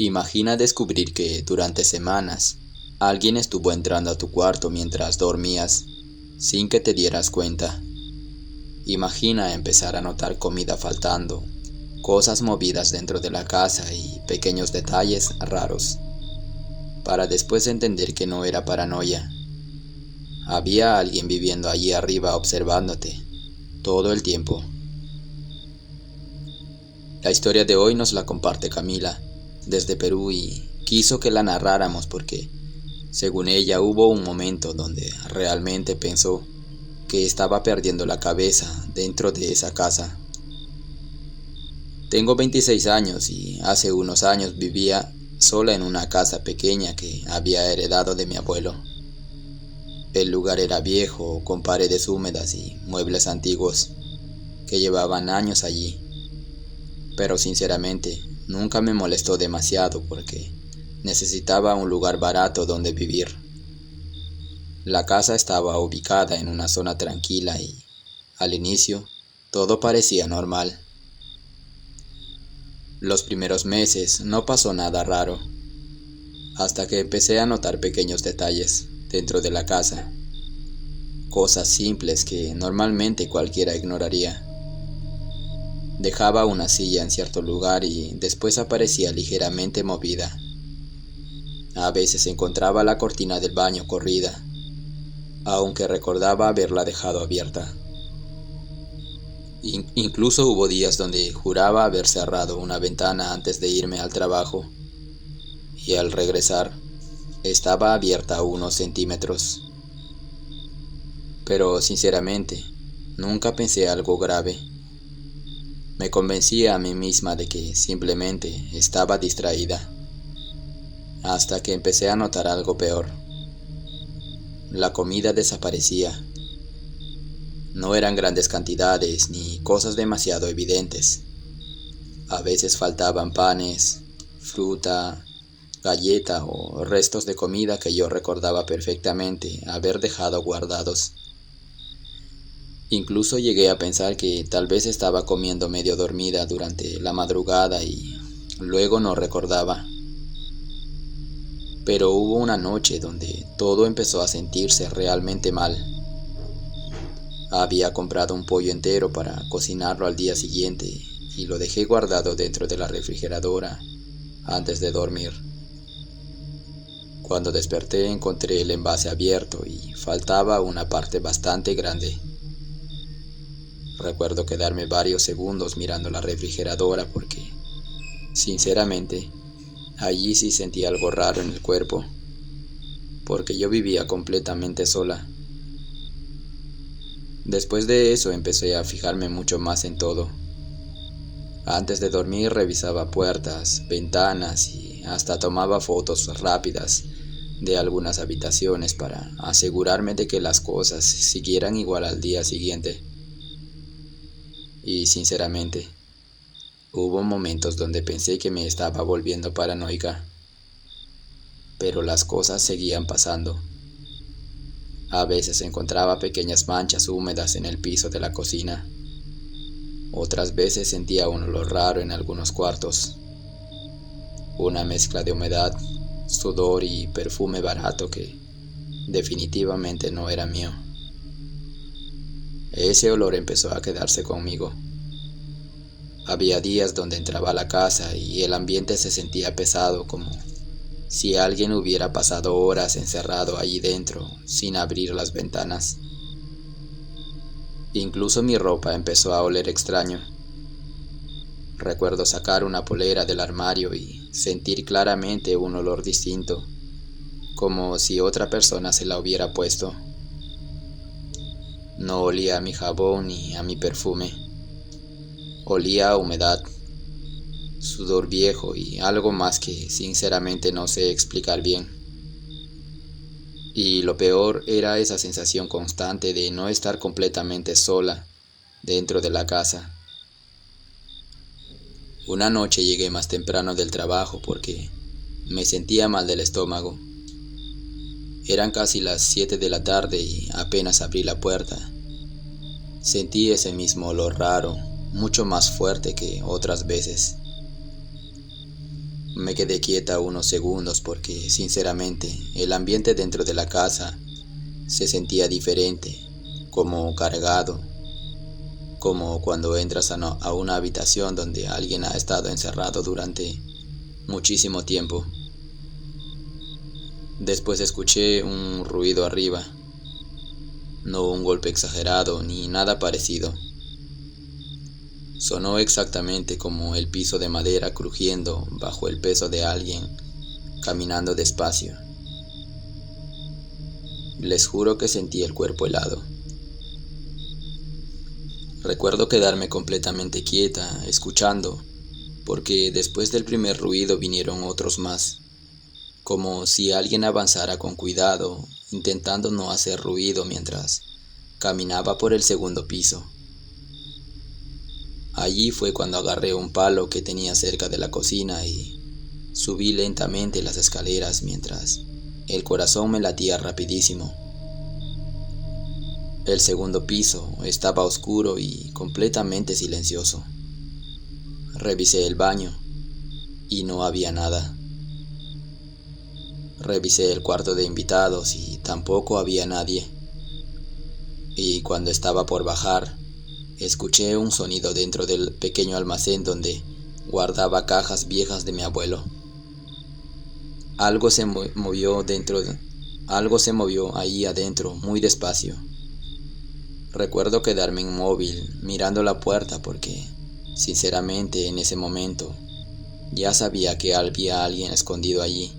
Imagina descubrir que durante semanas alguien estuvo entrando a tu cuarto mientras dormías sin que te dieras cuenta. Imagina empezar a notar comida faltando, cosas movidas dentro de la casa y pequeños detalles raros, para después entender que no era paranoia. Había alguien viviendo allí arriba observándote todo el tiempo. La historia de hoy nos la comparte Camila desde Perú y quiso que la narráramos porque, según ella, hubo un momento donde realmente pensó que estaba perdiendo la cabeza dentro de esa casa. Tengo 26 años y hace unos años vivía sola en una casa pequeña que había heredado de mi abuelo. El lugar era viejo, con paredes húmedas y muebles antiguos que llevaban años allí. Pero sinceramente, nunca me molestó demasiado porque necesitaba un lugar barato donde vivir. La casa estaba ubicada en una zona tranquila y, al inicio, todo parecía normal. Los primeros meses no pasó nada raro, hasta que empecé a notar pequeños detalles dentro de la casa, cosas simples que normalmente cualquiera ignoraría. Dejaba una silla en cierto lugar y después aparecía ligeramente movida. A veces encontraba la cortina del baño corrida, aunque recordaba haberla dejado abierta. Incluso hubo días donde juraba haber cerrado una ventana antes de irme al trabajo, y al regresar estaba abierta a unos centímetros. Pero sinceramente, nunca pensé algo grave. Me convencía a mí misma de que simplemente estaba distraída, hasta que empecé a notar algo peor. La comida desaparecía. No eran grandes cantidades ni cosas demasiado evidentes. A veces faltaban panes, fruta, galleta o restos de comida que yo recordaba perfectamente haber dejado guardados. Incluso llegué a pensar que tal vez estaba comiendo medio dormida durante la madrugada y luego no recordaba. Pero hubo una noche donde todo empezó a sentirse realmente mal. Había comprado un pollo entero para cocinarlo al día siguiente y lo dejé guardado dentro de la refrigeradora antes de dormir. Cuando desperté encontré el envase abierto y faltaba una parte bastante grande. Recuerdo quedarme varios segundos mirando la refrigeradora porque, sinceramente, allí sí sentí algo raro en el cuerpo, porque yo vivía completamente sola. Después de eso empecé a fijarme mucho más en todo. Antes de dormir revisaba puertas, ventanas y hasta tomaba fotos rápidas de algunas habitaciones para asegurarme de que las cosas siguieran igual al día siguiente. Y sinceramente, hubo momentos donde pensé que me estaba volviendo paranoica, pero las cosas seguían pasando. A veces encontraba pequeñas manchas húmedas en el piso de la cocina. Otras veces sentía un olor raro en algunos cuartos. Una mezcla de humedad, sudor y perfume barato que definitivamente no era mío. Ese olor empezó a quedarse conmigo. Había días donde entraba a la casa y el ambiente se sentía pesado, como si alguien hubiera pasado horas encerrado allí dentro sin abrir las ventanas. Incluso mi ropa empezó a oler extraño. Recuerdo sacar una polera del armario y sentir claramente un olor distinto, como si otra persona se la hubiera puesto. No olía a mi jabón ni a mi perfume. Olía a humedad, sudor viejo y algo más que sinceramente no sé explicar bien. Y lo peor era esa sensación constante de no estar completamente sola dentro de la casa. Una noche llegué más temprano del trabajo porque me sentía mal del estómago. Eran casi las 7 de la tarde y apenas abrí la puerta. Sentí ese mismo olor raro, mucho más fuerte que otras veces. Me quedé quieta unos segundos porque, sinceramente, el ambiente dentro de la casa se sentía diferente, como cargado, como cuando entras a una habitación donde alguien ha estado encerrado durante muchísimo tiempo. Después escuché un ruido arriba, no un golpe exagerado ni nada parecido. Sonó exactamente como el piso de madera crujiendo bajo el peso de alguien caminando despacio. Les juro que sentí el cuerpo helado. Recuerdo quedarme completamente quieta, escuchando, porque después del primer ruido vinieron otros más, como si alguien avanzara con cuidado, intentando no hacer ruido mientras caminaba por el segundo piso. Allí fue cuando agarré un palo que tenía cerca de la cocina y subí lentamente las escaleras mientras el corazón me latía rapidísimo. El segundo piso estaba oscuro y completamente silencioso. Revisé el baño y no había nada. Revisé el cuarto de invitados y tampoco había nadie. Y cuando estaba por bajar, escuché un sonido dentro del pequeño almacén donde guardaba cajas viejas de mi abuelo. Algo se movió ahí adentro, muy despacio. Recuerdo quedarme inmóvil, mirando la puerta porque, sinceramente, en ese momento, ya sabía que había alguien escondido allí.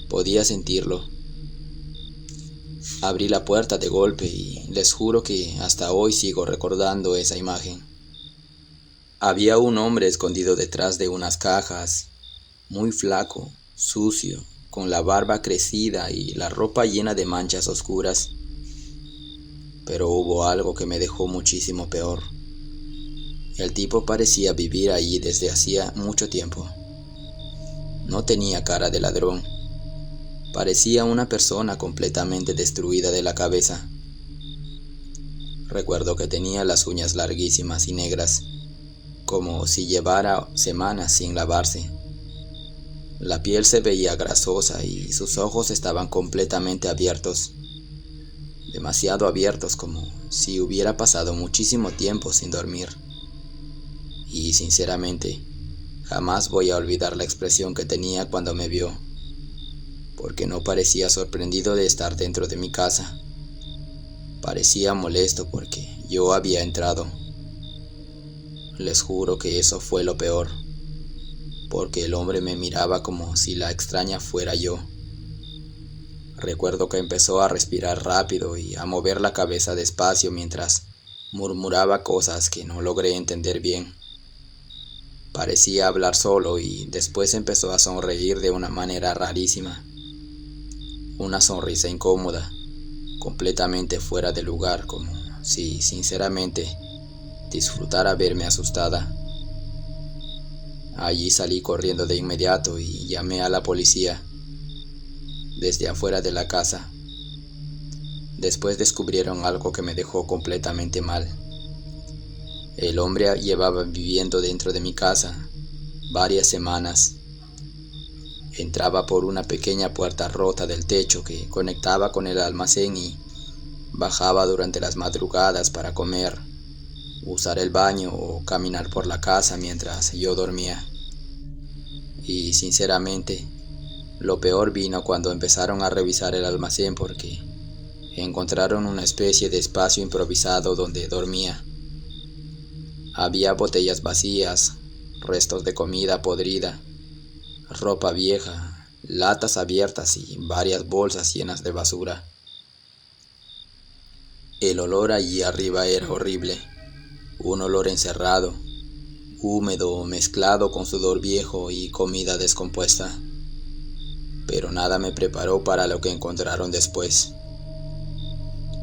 Podía sentirlo. Abrí la puerta de golpe y les juro que hasta hoy sigo recordando esa imagen. Había un hombre escondido detrás de unas cajas, muy flaco, sucio, con la barba crecida y la ropa llena de manchas oscuras. Pero hubo algo que me dejó muchísimo peor. El tipo parecía vivir allí desde hacía mucho tiempo. No tenía cara de ladrón. Parecía una persona completamente destruida de la cabeza. Recuerdo que tenía las uñas larguísimas y negras, como si llevara semanas sin lavarse. La piel se veía grasosa y sus ojos estaban completamente abiertos, demasiado abiertos, como si hubiera pasado muchísimo tiempo sin dormir. Y sinceramente, jamás voy a olvidar la expresión que tenía cuando me vio, porque no parecía sorprendido de estar dentro de mi casa. Parecía molesto porque yo había entrado. Les juro que eso fue lo peor, porque el hombre me miraba como si la extraña fuera yo. Recuerdo que empezó a respirar rápido y a mover la cabeza despacio mientras murmuraba cosas que no logré entender bien. Parecía hablar solo y después empezó a sonreír de una manera rarísima. Una sonrisa incómoda, completamente fuera de lugar, como si sinceramente disfrutara verme asustada. Allí salí corriendo de inmediato y llamé a la policía desde afuera de la casa. Después descubrieron algo que me dejó completamente mal. El hombre llevaba viviendo dentro de mi casa varias semanas. Entraba por una pequeña puerta rota del techo que conectaba con el almacén y bajaba durante las madrugadas para comer, usar el baño o caminar por la casa mientras yo dormía. Y sinceramente, lo peor vino cuando empezaron a revisar el almacén porque encontraron una especie de espacio improvisado donde dormía. Había botellas vacías, restos de comida podrida, ropa vieja, latas abiertas y varias bolsas llenas de basura. El olor allí arriba era horrible, un olor encerrado, húmedo mezclado con sudor viejo y comida descompuesta. Pero nada me preparó para lo que encontraron después.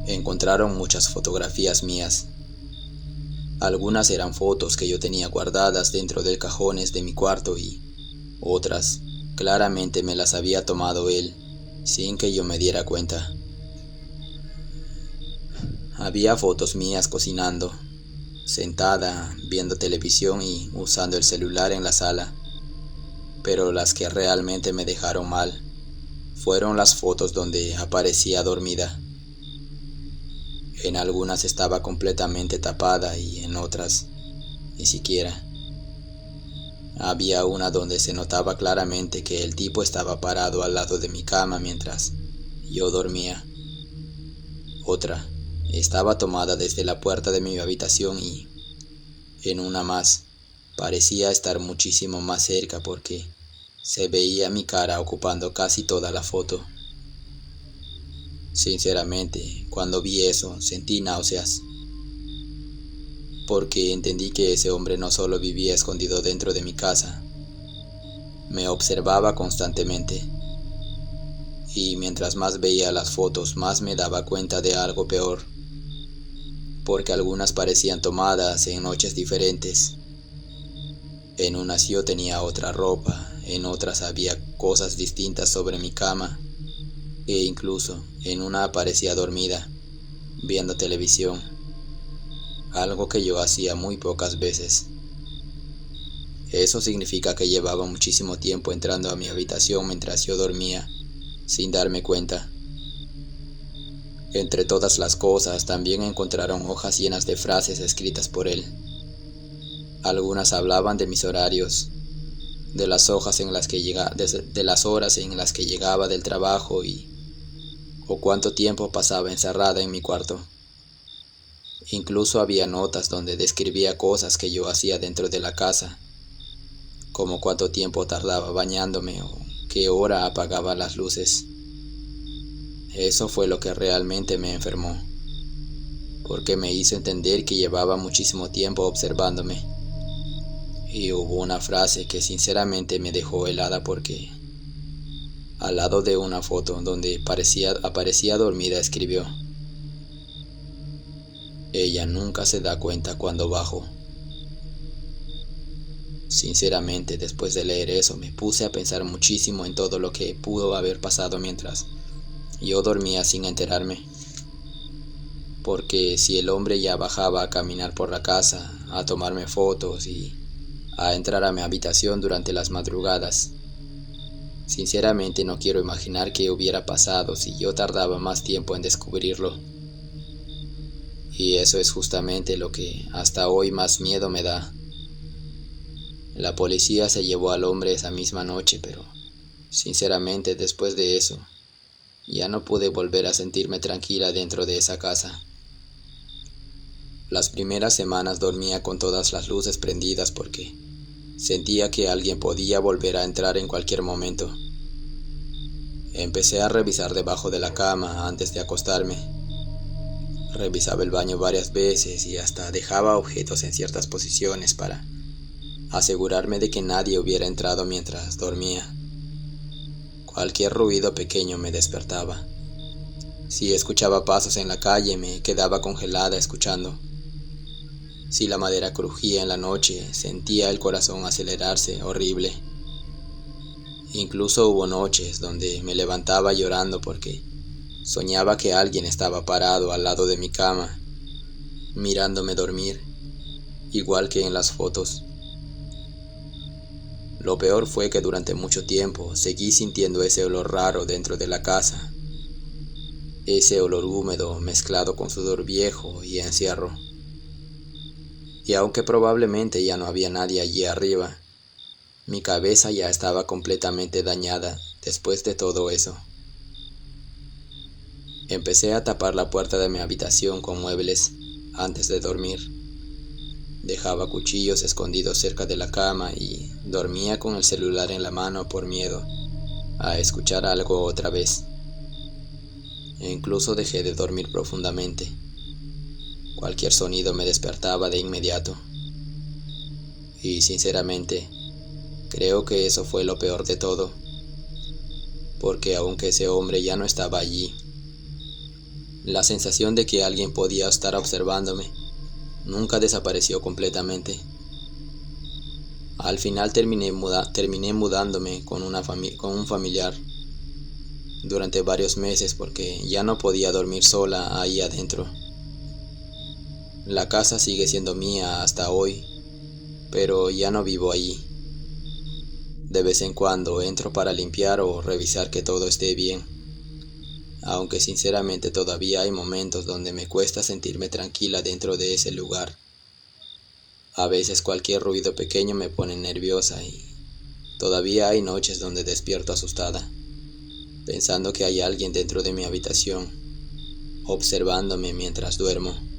Encontraron muchas fotografías mías. Algunas eran fotos que yo tenía guardadas dentro de cajones de mi cuarto y otras claramente me las había tomado él sin que yo me diera cuenta. Había fotos mías cocinando, sentada, viendo televisión y usando el celular en la sala. pero las que realmente me dejaron mal fueron las fotos donde aparecía dormida. En algunas estaba completamente tapada y en otras ni siquiera. Había una donde se notaba claramente que el tipo estaba parado al lado de mi cama mientras yo dormía. Otra estaba tomada desde la puerta de mi habitación y en una más parecía estar muchísimo más cerca porque se veía mi cara ocupando casi toda la foto. Sinceramente, cuando vi eso, sentí náuseas, porque entendí que ese hombre no solo vivía escondido dentro de mi casa, me observaba constantemente. Y mientras más veía las fotos, más me daba cuenta de algo peor, porque algunas parecían tomadas en noches diferentes. En unas yo tenía otra ropa, en otras había cosas distintas sobre mi cama, e incluso en una aparecía dormida, viendo televisión, algo que yo hacía muy pocas veces. Eso significa que llevaba muchísimo tiempo entrando a mi habitación mientras yo dormía, sin darme cuenta. Entre todas las cosas también encontraron hojas llenas de frases escritas por él. Algunas hablaban de mis horarios, de las hojas en las que de las horas en las que llegaba del trabajo o cuánto tiempo pasaba encerrada en mi cuarto. Incluso había notas donde describía cosas que yo hacía dentro de la casa, como cuánto tiempo tardaba bañándome o qué hora apagaba las luces. Eso fue lo que realmente me enfermó, porque me hizo entender que llevaba muchísimo tiempo observándome. Y hubo una frase que sinceramente me dejó helada porque al lado de una foto donde aparecía dormida escribió: "Ella nunca se da cuenta cuando bajo". Sinceramente, después de leer eso, me puse a pensar muchísimo en todo lo que pudo haber pasado mientras yo dormía sin enterarme. Porque si el hombre ya bajaba a caminar por la casa, a tomarme fotos y a entrar a mi habitación durante las madrugadas, sinceramente no quiero imaginar qué hubiera pasado si yo tardaba más tiempo en descubrirlo. Y eso es justamente lo que hasta hoy más miedo me da. La policía se llevó al hombre esa misma noche, pero sinceramente después de eso, ya no pude volver a sentirme tranquila dentro de esa casa. Las primeras semanas dormía con todas las luces prendidas porque sentía que alguien podía volver a entrar en cualquier momento. Empecé a revisar debajo de la cama antes de acostarme. Revisaba el baño varias veces y hasta dejaba objetos en ciertas posiciones para asegurarme de que nadie hubiera entrado mientras dormía. Cualquier ruido pequeño me despertaba. Si escuchaba pasos en la calle, me quedaba congelada escuchando. Si la madera crujía en la noche, sentía el corazón acelerarse horrible. Incluso hubo noches donde me levantaba llorando porque soñaba que alguien estaba parado al lado de mi cama, mirándome dormir, igual que en las fotos. Lo peor fue que durante mucho tiempo seguí sintiendo ese olor raro dentro de la casa, ese olor húmedo mezclado con sudor viejo y encierro. Y aunque probablemente ya no había nadie allí arriba, mi cabeza ya estaba completamente dañada después de todo eso. Empecé a tapar la puerta de mi habitación con muebles antes de dormir. Dejaba cuchillos escondidos cerca de la cama y dormía con el celular en la mano por miedo a escuchar algo otra vez. E incluso dejé de dormir profundamente. Cualquier sonido me despertaba de inmediato. Y sinceramente, creo que eso fue lo peor de todo, porque aunque ese hombre ya no estaba allí, la sensación de que alguien podía estar observándome nunca desapareció completamente. Al final terminé mudándome con un familiar durante varios meses porque ya no podía dormir sola ahí adentro. La casa sigue siendo mía hasta hoy, pero ya no vivo allí. De vez en cuando entro para limpiar o revisar que todo esté bien, aunque sinceramente todavía hay momentos donde me cuesta sentirme tranquila dentro de ese lugar. A veces cualquier ruido pequeño me pone nerviosa y todavía hay noches donde despierto asustada, pensando que hay alguien dentro de mi habitación, observándome mientras duermo.